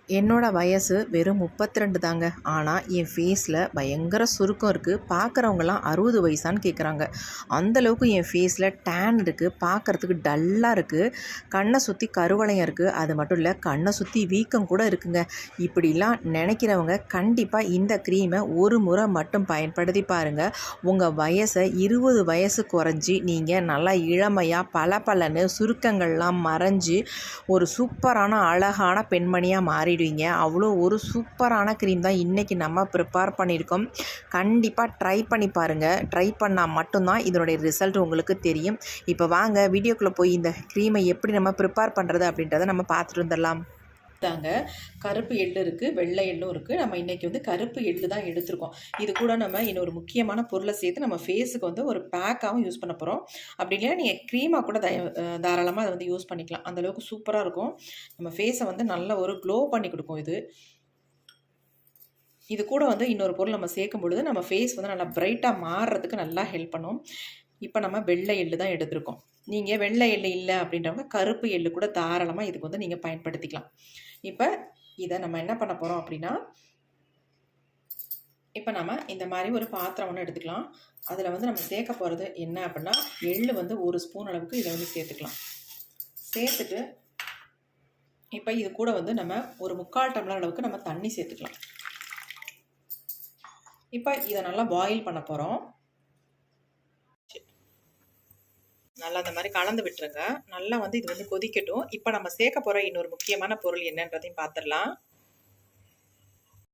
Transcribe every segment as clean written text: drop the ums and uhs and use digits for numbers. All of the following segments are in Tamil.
என்னோட வயசு வெறும் 32 தாங்க. ஆனால் என் ஃபேஸில் பயங்கர சுருக்கம் இருக்குது. பார்க்குறவங்கலாம் 60 வயசான்னு கேட்குறாங்க. அந்தளவுக்கு என் ஃபேஸில் டேன் இருக்குது. பார்க்குறதுக்கு டல்லாக இருக்குது. கண்ணை சுற்றி கருவளையம் இருக்குது. அது மட்டும் இல்லை, கண்ணை சுற்றி வீக்கம் கூட இருக்குங்க. இப்படிலாம் நினைக்கிறவங்க கண்டிப்பாக இந்த க்ரீமை ஒரு முறை மட்டும் பயன்படுத்தி பாருங்கள். உங்கள் வயசை 20 வயசு குறைஞ்சி நீங்கள் நல்லா இளமையாக பளபளன்னு சுருக்கங்கள்லாம் மறைஞ்சி ஒரு சூப்பரான அழகான பெண்மணியாக மாறிடுவீங்க. அவ்வளோ ஒரு சூப்பரான க்ரீம் தான் இன்றைக்கி நம்ம ப்ரிப்பேர் பண்ணியிருக்கோம். கண்டிப்பாக ட்ரை பண்ணி பாருங்கள். ட்ரை பண்ணால் மட்டும்தான் இதனுடைய ரிசல்ட் உங்களுக்கு தெரியும். இப்போ வாங்க வீடியோக்குள்ளே போய் இந்த க்ரீமை எப்படி நம்ம ப்ரிப்பேர் பண்ணுறது அப்படின்றத நம்ம பார்த்துட்டு வந்துடலாம். தாங்க கருப்பு எள்ளு இருக்குது, வெள்ளை எள்ளும் இருக்குது. நம்ம இன்றைக்கி வந்து கருப்பு எள்ளு தான் எடுத்திருக்கோம். இது கூட நம்ம இன்னொரு முக்கியமான பொருளை சேர்த்து நம்ம ஃபேஸுக்கு வந்து ஒரு பேக்காகவும் யூஸ் பண்ண போகிறோம். அப்படி இல்லைன்னா நீங்கள் க்ரீமாக கூட தாராளமாக அதை வந்து யூஸ் பண்ணிக்கலாம். அந்தளவுக்கு சூப்பராக இருக்கும். நம்ம ஃபேஸை வந்து நல்ல ஒரு க்ளோ பண்ணி கொடுக்கும். இது கூட வந்து இன்னொரு பொருள் நம்ம சேர்க்கும் பொழுது நம்ம ஃபேஸ் வந்து நல்லா பிரைட்டாக மாறுறதுக்கு நல்லா ஹெல்ப் பண்ணும். இப்போ நம்ம வெள்ளை எள்ளு தான் எடுத்திருக்கோம். நீங்கள் வெள்ளை எள்ளு இல்லை அப்படின்றவங்க கருப்பு எள்ளு கூட தாராளமாக இதுக்கு வந்து நீங்கள் பயன்படுத்திக்கலாம். இப்போ இதை நம்ம என்ன பண்ண போகிறோம் அப்படின்னா, இப்போ நம்ம இந்த மாதிரி ஒரு பாத்திரம் ஒன்று எடுத்துக்கலாம். அதில் வந்து நம்ம சேர்க்க போகிறது என்ன அப்படின்னா, எள்ளு வந்து 1 ஸ்பூன் அளவுக்கு இதை வந்து சேர்த்துக்கலாம். சேர்த்துட்டு இப்போ இது கூட வந்து நம்ம ஒரு 3/4 டம்ளர் அளவுக்கு நம்ம தண்ணி சேர்த்துக்கலாம். இப்போ இதை நல்லா பாயில் பண்ண போகிறோம். நல்லா அந்த மாதிரி கலந்து விட்டுருங்க. நல்லா வந்து இது வந்து கொதிக்கட்டும். இப்போ நம்ம சேர்க்க போகிற இன்னொரு முக்கியமான பொருள் என்னன்றதையும் பார்த்துடலாம்.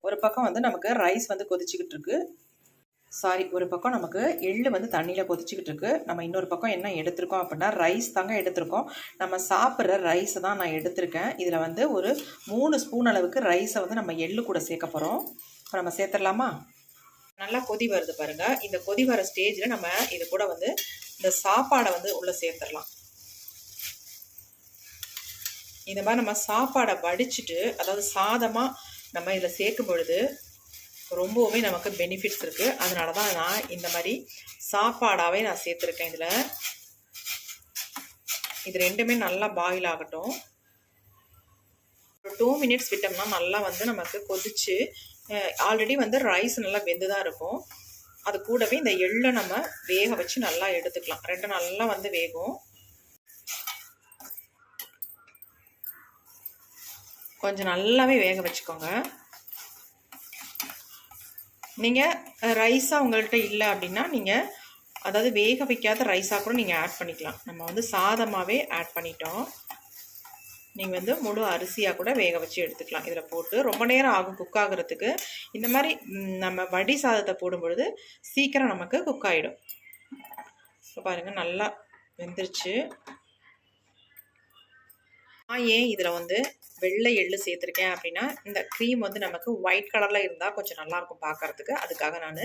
ஒரு பக்கம் வந்து நமக்கு ரைஸ் வந்து கொதிச்சுக்கிட்டு இருக்கு. ஒரு பக்கம் நமக்கு எள்ளு வந்து தண்ணியில் கொதிச்சுக்கிட்டு இருக்கு. நம்ம இன்னொரு பக்கம் என்ன எடுத்திருக்கோம் அப்படின்னா, ரைஸ் தாங்க எடுத்திருக்கோம். நம்ம சாப்பிட்ற ரைஸை தான் நான் எடுத்திருக்கேன். இதில் வந்து ஒரு 3 ஸ்பூன் அளவுக்கு ரைஸை வந்து நம்ம எள்ளு கூட சேர்க்க போகிறோம். இப்போ நம்ம சேர்த்துடலாமா? நல்லா கொதி வருது பாருங்கள். இந்த கொதி வர ஸ்டேஜில் நம்ம இது கூட வந்து இந்த சாப்பாடை வந்து உள்ளே சேர்த்துடலாம். இந்த மாதிரி நம்ம சாப்பாடை வடிச்சிட்டு, அதாவது சாதமாக நம்ம இதில் சேர்க்கும் பொழுது ரொம்பவுமே நமக்கு பெனிஃபிட்ஸ் இருக்குது. அதனால தான் நான் இந்த மாதிரி சாப்பாடாகவே நான் சேர்த்துருக்கேன். இது ரெண்டுமே நல்லா பாயில் ஆகட்டும். ஒரு 2 மினிட்ஸ் விட்டோம்னா நல்லா வந்து நமக்கு கொதிச்சு, ஆல்ரெடி வந்து ரைஸ் நல்லா வெந்து தான் இருக்கும். அது கூடவே இந்த எள்ளை நம்ம வேக வச்சு நல்லா எடுத்துக்கலாம். 2 நல்லா வந்து வேகும். கொஞ்சம் நல்லாவே வேக வச்சுக்கோங்க. நீங்கள் ரைஸாக உங்கள்கிட்ட இல்லை அப்படின்னா நீங்கள் அதாவது வேக வைக்காத ரைஸாக கூட நீங்கள் ஆட் பண்ணிக்கலாம். நம்ம வந்து சாதமாகவே ஆட் பண்ணிட்டோம். நீங்கள் வந்து முழு அரிசியாக கூட வேக வச்சு எடுத்துக்கலாம். இதில் போட்டு ரொம்ப நேரம் ஆகும் குக் ஆகிறதுக்கு. இந்த மாதிரி நம்ம வடி சாதத்தை போடும்பொழுது சீக்கிரம் நமக்கு குக் ஆகிடும். இப்போ பாருங்கள் நல்லா வெந்துருச்சு. நான் ஏன் இதில் வந்து வெள்ளை எள்ளு சேர்த்துருக்கேன் அப்படின்னா, இந்த க்ரீம் வந்து நமக்கு ஒயிட் கலரில் இருந்தால் கொஞ்சம் நல்லாயிருக்கும் பார்க்குறதுக்கு. அதுக்காக நான்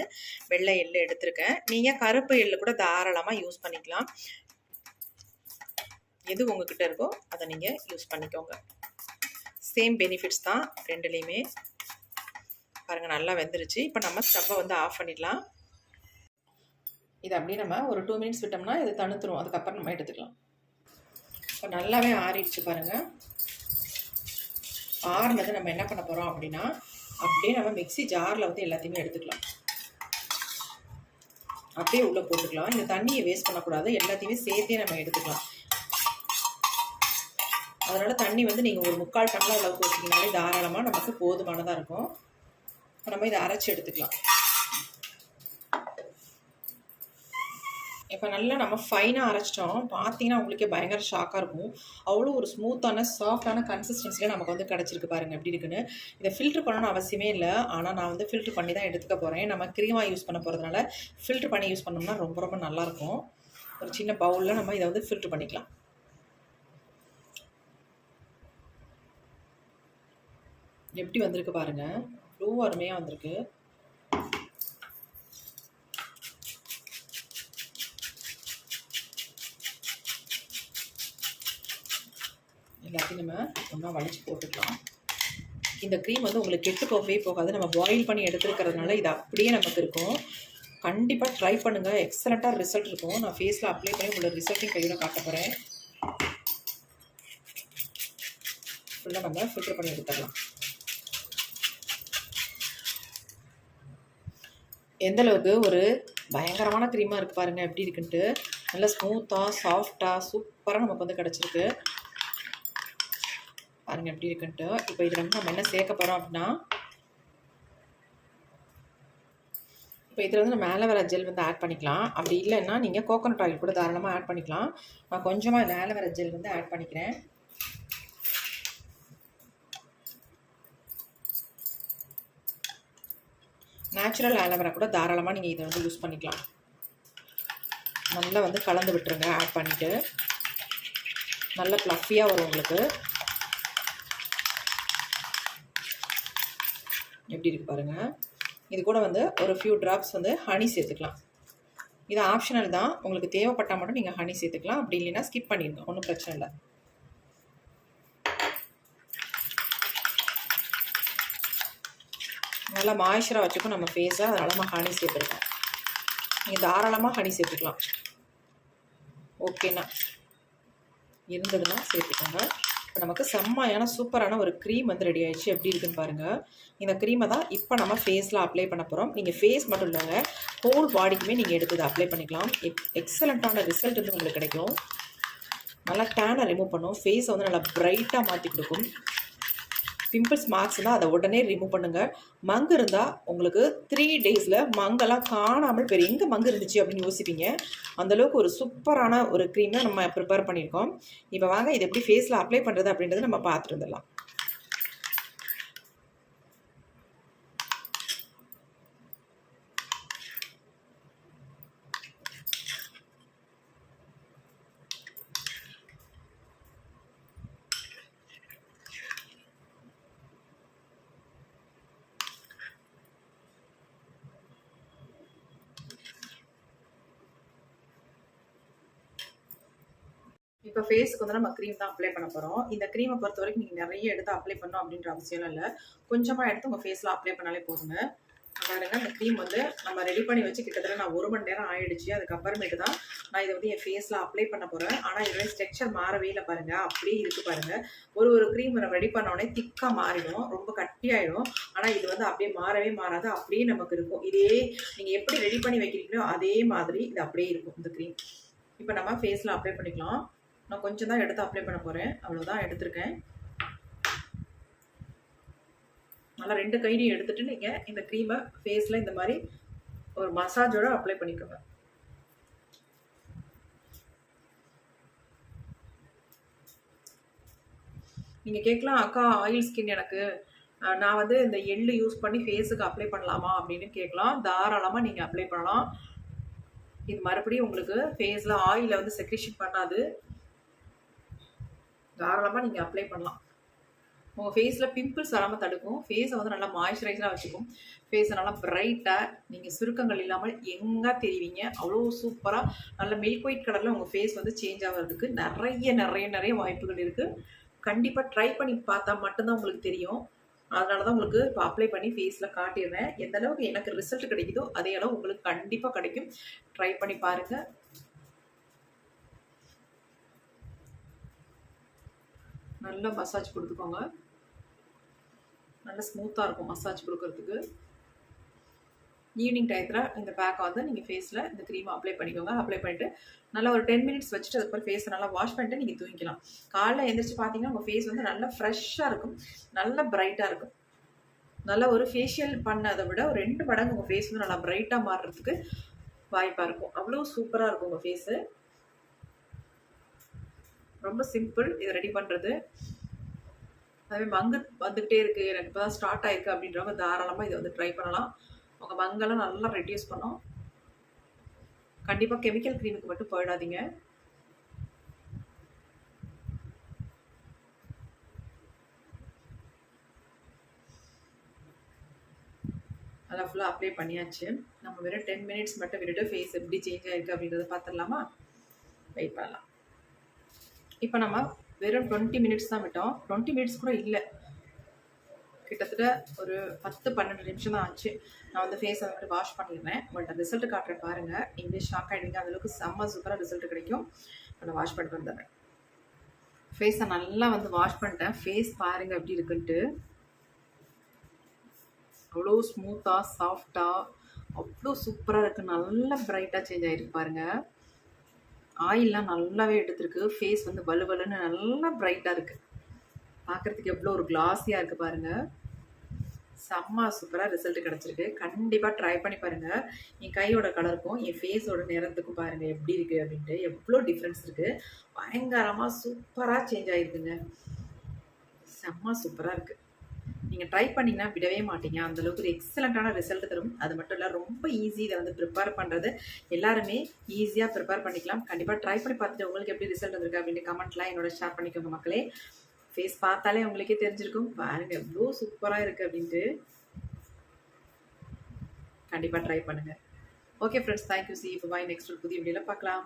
வெள்ளை எள்ளு எடுத்திருக்கேன். நீங்கள் கருப்பு எள்ளு கூட தாராளமாக யூஸ் பண்ணிக்கலாம். எது உங்ககிட்ட இருக்கோ அதை நீங்கள் யூஸ் பண்ணிக்கோங்க. சேம் பெனிஃபிட்ஸ் தான் ரெண்டுலேயுமே. பாருங்கள் நல்லா வெந்துருச்சு. இப்போ நம்ம ஸ்டவ்வை வந்து ஆஃப் பண்ணிடலாம். இது அப்படியே நம்ம ஒரு 2 மினிட்ஸ் விட்டோம்னா இது தணுத்துரும். அதுக்கப்புறம் நம்ம எடுத்துக்கலாம். இப்போ நல்லாவே ஆறிடுச்சு பாருங்கள். ஆறுனது நம்ம என்ன பண்ண போகிறோம் அப்படின்னா, அப்படியே நம்ம மிக்ஸி ஜாரில் வந்து எல்லாத்தையுமே எடுத்துக்கலாம். அப்படியே உள்ளே போட்டுக்கலாம். இந்த தண்ணியை வேஸ்ட் பண்ணக்கூடாது. எல்லாத்தையுமே சேர்த்தே நம்ம எடுத்துக்கலாம். அதனால் தண்ணி வந்து நீங்கள் ஒரு 3/4 டம்ளர் அளவுக்கு வச்சிங்கனாலே தாராளமாக நமக்கு போதுமானதாக இருக்கும். இப்போ நம்ம இதை அரைச்சி எடுத்துக்கலாம். இப்போ நல்லா நம்ம ஃபைனாக அரைச்சிட்டோம். பார்த்தீங்கன்னா உங்களுக்கே பயங்கர ஷாக்காக இருக்கும். அவ்வளோ ஒரு ஸ்மூத்தான சாஃப்டான கன்சிஸ்டன்சியில் நமக்கு வந்து கிடச்சிருக்கு பாருங்கள் எப்படி இருக்குன்னு. இதை ஃபில்ட்ரு பண்ணணும்னு அவசியமே இல்லை. ஆனால் நான் வந்து ஃபில்ட்ரு பண்ணி தான் எடுத்துக்க போகிறேன். நம்ம க்ரீமாக யூஸ் பண்ண போகிறதுனால ஃபில்ட்ரு பண்ணி யூஸ் பண்ணோம்னா ரொம்ப ரொம்ப நல்லாயிருக்கும். ஒரு சின்ன பவுலில் நம்ம இதை வந்து ஃபில்ட்ரு பண்ணிக்கலாம். எப்படி வந்திருக்கு பாருங்கள். அவ்வளோ அருமையாக வந்திருக்கு. எல்லாத்தையும் நம்ம ஒன்றா வலிச்சு போட்டுக்கலாம். இந்த க்ரீம் வந்து உங்களுக்கு கெட்டு போகவே போகாது. நம்ம பாயில் பண்ணி எடுத்துருக்கிறதுனால இது அப்படியே நமக்கு இருக்கும். கண்டிப்பாக ட்ரை பண்ணுங்கள். எக்ஸலண்ட்டாக ரிசல்ட் இருக்கும். நான் ஃபேஸில் அப்ளை பண்ணி உங்களுக்கு ரிசல்ட்டையும் கையோட காட்ட போகிறேன். ஃபுல்லாக நம்ம ஃபில்டர் பண்ணி எடுத்துடலாம். எந்த அளவுக்கு ஒரு பயங்கரமான க்ரீமாக இருக்குது பாருங்கள் எப்படி இருக்குன்ட்டு. நல்லா ஸ்மூத்தாக சாஃப்டாக சூப்பராக நமக்கு வந்து கிடச்சிருக்கு பாருங்கள் எப்படி இருக்குன்ட்டு. இப்போ இதில் வந்து நம்ம என்ன சேர்க்க போகிறோம் அப்படின்னா, இப்போ இதில் வந்து நம்ம ஆலோவேரா ஜெல் வந்து ஆட் பண்ணிக்கலாம். அப்படி இல்லைன்னா நீங்கள் கோகோனட் ஆயில் கூட தாராளமாக ஆட் பண்ணிக்கலாம். நான் கொஞ்சமாக இந்த ஆலோவேரா ஜெல் வந்து ஆட் பண்ணிக்கிறேன். நேச்சுரல் ஆலோவேரா கூட தாராளமாக நீங்கள் இதை வந்து யூஸ் பண்ணிக்கலாம். நல்லா வந்து கலந்து விட்டுருங்க. ஆட் பண்ணிவிட்டு நல்லா ப்ளஃபியாக வரும் உங்களுக்கு. எப்படி இருக்குது பாருங்கள். இது கூட வந்து ஒரு ஃபியூ ட்ராப்ஸ் வந்து ஹனி சேர்த்துக்கலாம். இது ஆப்ஷனல் தான். உங்களுக்கு தேவைப்பட்டால் மட்டும் நீங்கள் ஹனி சேர்த்துக்கலாம். அப்படி இல்லைன்னா ஸ்கிப் பண்ணிடுங்க, ஒன்றும் பிரச்சனை இல்லை. நல்லா மாய்ஸ்சராக வச்சுக்கும் நம்ம ஃபேஸை, அதனால நம்ம ஹனி சேர்த்துருக்கோம். நீங்கள் தாராளமாக ஹனி சேர்த்துக்கலாம். ஓகேண்ணா இருந்ததுன்னா சேர்த்துக்கோங்க. இப்போ நமக்கு செம்மையான சூப்பரான ஒரு க்ரீம் வந்து ரெடி ஆயிடுச்சு. எப்படி இருக்குன்னு பாருங்கள். இந்த க்ரீமை தான் இப்போ நம்ம ஃபேஸில் அப்ளை பண்ண போகிறோம். நீங்கள் ஃபேஸ் மட்டும் இல்லைங்க, ஹோல் பாடிக்குமே நீங்கள் எடுத்து இதை அப்ளை பண்ணிக்கலாம். எக்ஸலண்ட்டான ரிசல்ட் வந்து உங்களுக்கு கிடைக்கும். நல்லா டேனை ரிமூவ் பண்ணும். ஃபேஸை வந்து நல்லா பிரைட்டாக மாற்றி கொடுக்கும். பிம்பிள்ஸ் மார்க்ஸ் தான் அதை உடனே ரிமூவ் பண்ணுங்கள். மங்கு இருந்தால் உங்களுக்கு 3 டேஸில் மங்கெல்லாம் காணாமல் பேர் எங்கே மங்கு இருந்துச்சு அப்படின்னு யோசிப்பீங்க. அந்தளவுக்கு ஒரு சூப்பரான ஒரு க்ரீமை நம்ம ப்ரிப்பேர் பண்ணியிருக்கோம். இப்போ வாங்க இது எப்படி ஃபேஸில் அப்ளை பண்ணுறது அப்படின்றத நம்ம பார்த்துட்டு வந்துடலாம். இப்போ ஃபேஸுக்கு வந்து நம்ம க்ரீம் தான் அப்ளை பண்ண போகிறோம். இந்த க்ரீமை பொறுத்த வரைக்கும் நீங்கள் நிறைய எடுத்து அப்ளை பண்ணணும் அப்படின்ற அவசியம் இல்லை. கொஞ்சமாக எடுத்து உங்கள் ஃபேஸில் அப்ளை பண்ணாலே போதுங்க. பாருங்க, இந்த க்ரீம் வந்து நம்ம ரெடி பண்ணி வச்சு கிட்டத்தட்ட நான் 1 மணி நேரம் ஆயிடுச்சு. அதுக்கப்புறமேட்டு தான் நான் இதை வந்து என் ஃபேஸில் அப்ளை பண்ண போகிறேன். ஆனால் இதோட ஸ்ட்ரக்சர் மாறவே இல்லை பாருங்கள், அப்படியே இருக்குது பாருங்கள். ஒரு க்ரீம் நம்ம ரெடி பண்ணோடனே திக்காக மாறிடும், ரொம்ப கட்டியாயிடும். ஆனால் இது வந்து அப்படியே மாறவே மாறாது, அப்படியே நமக்கு இருக்கும். இதே நீங்கள் எப்படி ரெடி பண்ணி வைக்கிறீங்களோ அதே மாதிரி இது அப்படியே இருக்கும் இந்த க்ரீம். இப்போ நம்ம ஃபேஸில் அப்ளை பண்ணிக்கலாம். நான் கொஞ்சம் தான் எடுத்து அப்ளை பண்ண போகிறேன், அவ்வளோதான் எடுத்திருக்கேன். நல்லா 2 கையிலையும் எடுத்துகிட்டு நீங்கள் இந்த க்ரீமை ஃபேஸில் இந்த மாதிரி ஒரு மசாஜோட அப்ளை பண்ணிக்கோங்க. நீங்கள் கேட்கலாம், அக்கா ஆயில் ஸ்கின் எனக்கு, நான் வந்து இந்த எள்ளு யூஸ் பண்ணி ஃபேஸுக்கு அப்ளை பண்ணலாமா அப்படின்னு கேட்கலாம். தாராளமாக நீங்கள் அப்ளை பண்ணலாம். இது மறுபடியும் உங்களுக்கு ஃபேஸில் ஆயிலை வந்து செக்ரேஷன் பண்ணாது. தாராளமாக நீங்கள் அப்ளை பண்ணலாம். உங்கள் ஃபேஸில் பிம்பிள்ஸ் வராமல் தடுக்கும். ஃபேஸை வந்து நல்லா மாய்ஸ்சரைஸராக வச்சுக்கும். ஃபேஸை நல்லா பிரைட்டாக, நீங்கள் சுருக்கங்கள் இல்லாமல் எங்கே தெரிவிங்க. அவ்வளோ சூப்பராக நல்ல மில்க் ஒயிட் கலரில் உங்கள் ஃபேஸ் வந்து சேஞ்ச் ஆகிறதுக்கு நிறைய வாய்ப்புகள் இருக்குது. கண்டிப்பாக ட்ரை பண்ணி பார்த்தா மட்டும்தான் உங்களுக்கு தெரியும். அதனால தான் உங்களுக்கு இப்போ அப்ளை பண்ணி ஃபேஸில் காட்டிடுறேன். எந்த அளவுக்கு எனக்கு ரிசல்ட் கிடைக்குதோ அதே அளவு உங்களுக்கு கண்டிப்பாக கிடைக்கும். ட்ரை பண்ணி பாருங்கள். நல்லா மசாஜ் கொடுத்துக்கோங்க. நல்லா ஸ்மூத்தாக இருக்கும் மசாஜ் கொடுக்கறதுக்கு. ஈவினிங் டயத்தில் இந்த பேக்கை வந்து நீங்கள் ஃபேஸில் இந்த க்ரீமை அப்ளை பண்ணிக்கோங்க. அப்ளை பண்ணிவிட்டு நல்லா ஒரு 10 மினிட்ஸ் வச்சுட்டு அதுக்கப்புறம் ஃபேஸை நல்லா வாஷ் பண்ணிட்டு நீங்கள் தூங்கிக்கலாம். காலைல எழுந்திரிச்சு பார்த்தீங்கன்னா உங்கள் ஃபேஸ் வந்து நல்லா ஃப்ரெஷ்ஷாக இருக்கும், நல்லா பிரைட்டாக இருக்கும். நல்லா ஒரு ஃபேஷியல் பண்ணதை விட ஒரு 2 மடங்கு உங்கள் ஃபேஸ் வந்து நல்லா பிரைட்டாக மாறுறதுக்கு வாய்ப்பாக இருக்கும். அவ்வளோ சூப்பராக இருக்கும் உங்கள் ஃபேஸு. ரொம்ப சிம்பிள் இதை ரெடி பண்ணுறது. அதுவே மங்கு வந்துக்கிட்டே இருக்குது, எனக்கு இப்போ தான் ஸ்டார்ட் ஆயிருக்கு அப்படின்றவங்க தாராளமாக இதை வந்து ட்ரை பண்ணலாம். உங்கள் மங்கெல்லாம் நல்லா ரெடியூஸ் பண்ணும். கண்டிப்பாக கெமிக்கல் க்ரீமுக்கு மட்டும் போயிடாதீங்க. நல்லா ஃபுல்லாக அப்ளை பண்ணியாச்சு. நம்ம வெறும் 10 மினிட்ஸ் மட்டும் விட்டுட்டு ஃபேஸ் எப்படி சேஞ்ச் ஆகிருக்கு அப்படின்றத பார்த்துடலாமா? வெயிட் பண்ணலாம். இப்போ நம்ம வெறும் 20 மினிட்ஸ் தான் விட்டோம். 20 மினிட்ஸ் கூட இல்லை, கிட்டத்தட்ட ஒரு 10-12 நிமிஷம் தான் ஆச்சு. நான் வந்து ஃபேஸை வந்து வாஷ் பண்ணிடுறேன். உங்கள்கிட்ட ரிசல்ட் காட்டுறேன் பாருங்கள். நீங்களே ஷாக் ஆகிடுங்க, அந்தளவுக்கு செம்ம சூப்பராக ரிசல்ட் கிடைக்கும். நான் வாஷ் பண்ணிட்டு வந்துடுறேன். ஃபேஸை நல்லா வந்து வாஷ் பண்ணிட்டேன். ஃபேஸ் பாருங்கள் எப்படி இருக்குன்ட்டு. அவ்வளோ ஸ்மூத்தாக சாஃப்டாக அவ்வளோ சூப்பராக இருக்குது. நல்லா பிரைட்டாக சேஞ்ச் ஆகிருக்கு பாருங்கள். ஆயில்லாம் நல்லாவே எடுத்திருக்கு. ஃபேஸ் வந்து வலுவலுன்னு நல்லா பிரைட்டாக இருக்குது. பார்க்குறதுக்கு எவ்வளோ ஒரு கிளாஸியாக இருக்குது பாருங்கள். செம்ம சூப்பராக ரிசல்ட் கிடச்சிருக்கு. கண்டிப்பாக ட்ரை பண்ணி பாருங்கள். என் கையோட கலருக்கும் என் ஃபேஸோட நிறத்துக்கும் பாருங்கள் எப்படி இருக்குது அப்படின்ட்டு. எவ்வளோ டிஃப்ரென்ஸ் இருக்குது. பயங்கரமாக சூப்பராக சேஞ்ச் ஆகிருக்குங்க. செம்ம சூப்பராக இருக்குது. நீங்கள் ட்ரை பண்ணிங்கன்னா விடவே மாட்டீங்க. அந்தளவுக்கு ஒரு எக்ஸலண்ட்டான ரிசல்ட் தரும். அது மட்டும் இல்லை, ரொம்ப ஈஸி. இதை வந்து ப்ரிப்பேர் பண்ணுறது எல்லாருமே ஈஸியாக ப்ரிப்பேர் பண்ணிக்கலாம். கண்டிப்பாக ட்ரை பண்ணி பார்த்துட்டு உங்களுக்கு எப்படி ரிசல்ட் வந்திருக்கு அப்படின்ட்டு கமெண்ட்லாம் என்னோட ஷேர் பண்ணிக்கோங்க மக்களே. ஃபேஸ் பார்த்தாலே உங்களுக்கே தெரிஞ்சிருக்கும் பாருங்கள் எவ்வளோ சூப்பராக இருக்குது அப்படின்ட்டு. கண்டிப்பாக ட்ரை பண்ணுங்கள். Okay friends, thank you. சி இப்போ பாய். நெக்ஸ்ட் ஒரு புதிய வீடியோவில் பார்க்கலாம்.